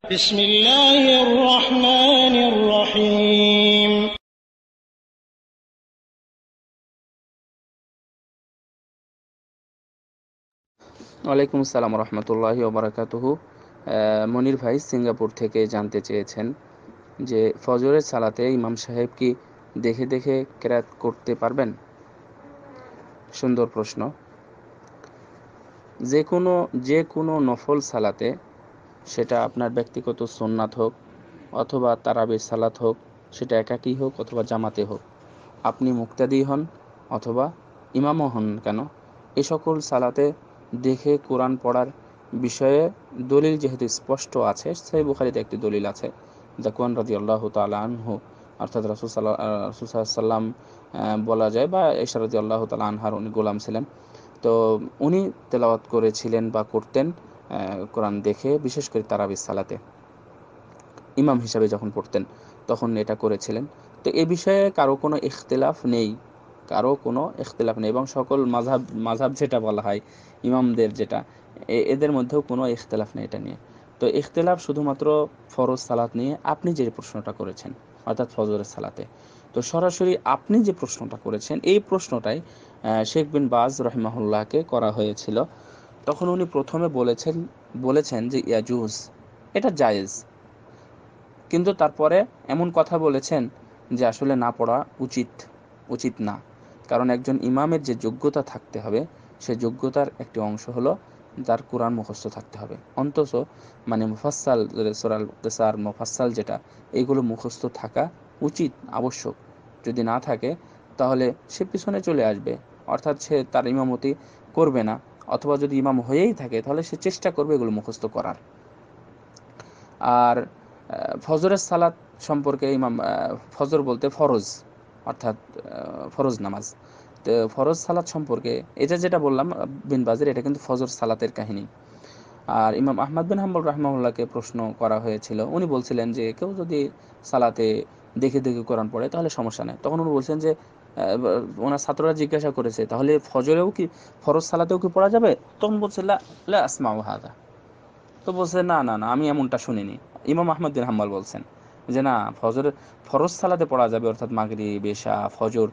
বিসমিল্লাহির রহমানির রহিম। ওয়ালাইকুম আসসালাম রহমতুল্লাহি ওবরাকাতুহু। মনির ভাই সিঙ্গাপুর থেকে জানতে চেয়েছেন যে ফজরের সালাতে ইমাম সাহেব কি দেখে দেখে কেরাত করতে পারবেন? সুন্দর প্রশ্ন। যে কোনো নফল সালাতে, সেটা আপনার ব্যক্তিগত সুন্নাত হোক অথবা তারাবির সালাত হোক, সেটা একাকী হোক অথবা জামাতে হোক, আপনি মুক্তাদি হন অথবা ইমামও হন কেন, এ সকল সালাতে দেখে কোরআন পড়ার বিষয়ে দলিল যেহেতু স্পষ্ট আছে, সহিহ বুখারীতে একটি দলিল আছে, যাকুয়ান রাদিয়াল্লাহু তাআলা আনহু, অর্থাৎ রাসূল সাল্লাল্লাহু বলা যায়, বা আয়েশা রাদিয়াল্লাহু তাআলা আনহার উনি গোলাম ছিলেন, তো উনি তেলাওয়াত করেছিলেন বা করতেন কোরআন দেখে, বিশেষ করে তারাবির সালাতে ইমাম হিসাবে যখন পড়তেন তখন এটা করেছিলেন। তো এ বিষয়ে কারো কোনো ইখতিলাফ নেই, এবং সকল মাযহাব যেটা বলা হয় ইমামদের, যেটা এদের মধ্যেও কোনো ইখতিলাফ নেই এটা নিয়ে। তো ইখতিলাফ শুধুমাত্র ফরজ সালাত নিয়ে আপনি যে প্রশ্নটা করেছেন, অর্থাৎ ফজরের সালাতে। তো সরাসরি আপনি যে প্রশ্নটা করেছেন, এই প্রশ্নটাই শেখ বিন বাজ রহিমাহুল্লাহকে করা হয়েছিল। তখন উনি প্রথমে বলেছেন যে ইয়াজুজ, এটা জায়েজ, কিন্তু তারপরে এমন কথা বলেছেন যে আসলে না পড়া উচিত না। কারণ একজন ইমামের যে যোগ্যতা থাকতে হবে, সেই যোগ্যতার একটি অংশ হলো তার কোরআন মুখস্থ থাকতে হবে, অন্তত মানে মুফাসসাল, সূরাল কিসার মুফাসসাল যেটা, এইগুলো মুখস্থ থাকা উচিত, আবশ্যক। যদি না থাকে তাহলে সে পিছনে চলে আসবে, অর্থাৎ সে তার ইমামতি করবে না, অথবা যদি ইমাম হয়েই থাকে তাহলে সে চেষ্টা করবে এগুলো মুখস্থ করার। আর ফজরের সালাত সম্পর্কে ফজর বলতে ফরজ, অর্থাৎ ফরজ নামাজ। তো ফরজ সালাত সম্পর্কে এটা যেটা বললাম বিন বাজের, এটা কিন্তু ফজর সালাতের কাহিনী। আর ইমাম আহমদ বিন হাম্বল রাহিমাহুল্লাহকে প্রশ্ন করা হয়েছিল, উনি বলছিলেন যে কেউ যদি সালাতে দেখে দেখে কোরআন পড়ে তাহলে সমস্যা নেই। তখন উনি বলছেন যে ওনার ছাত্ররা জিজ্ঞাসা করেছে, তাহলে ফজরেও কি, ফরজ সালাতেও কি পড়া যাবে? তখন বলছে লা লা আসমাউ হাদা। তো বলছে না না না, আমি এমনটা শুনিনি। ইমাম আহমদ বিন হাম্বল বলছেন যে না, ফরজ সালাতে পড়া যাবে, অর্থাৎ মাগরিব, ইশা, ফজর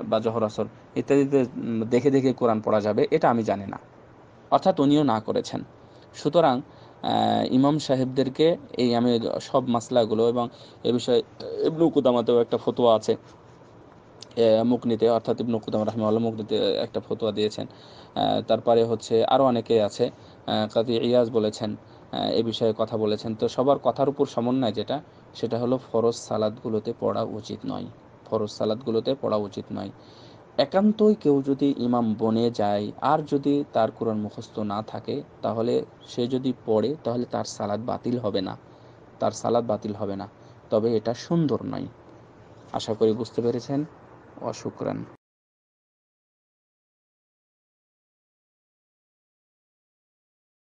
বা জোহর, আসর ইত্যাদিতে দেখে দেখে কোরআন পড়া যাবে, এটা আমি জানি না, অর্থাৎ উনিও না করেছেন। সুতরাং ইমাম সাহেবদেরকে আমি সব মাসলাগুলো, এবং এ বিষয়ে ইবনু কুদামাতেও একটা ফতোয়া আছে মুকনিতে, অর্থাৎ ইবনু কুদামা রাহিমাহুল্লাহ মুকনিতে একটা ফতোয়া দিয়েছেন। তারপরে হচ্ছে আরও অনেকে আছে, কাজী ইয়াজ বলেছেন, এ বিষয়ে কথা বলেছেন। তো সবার কথার উপর সমন্বয় যেটা, সেটা হলো ফরজ সালাদগুলোতে পড়া উচিত নয়। একান্তই কেউ যদি ইমাম বনে যায় আর যদি তার কোরআন মুখস্থ না থাকে, তাহলে সে যদি পড়ে তাহলে তার সালাত বাতিল হবে না, তবে এটা সুন্দর নয়। আশা করি বুঝতে পেরেছেন। শুকরান।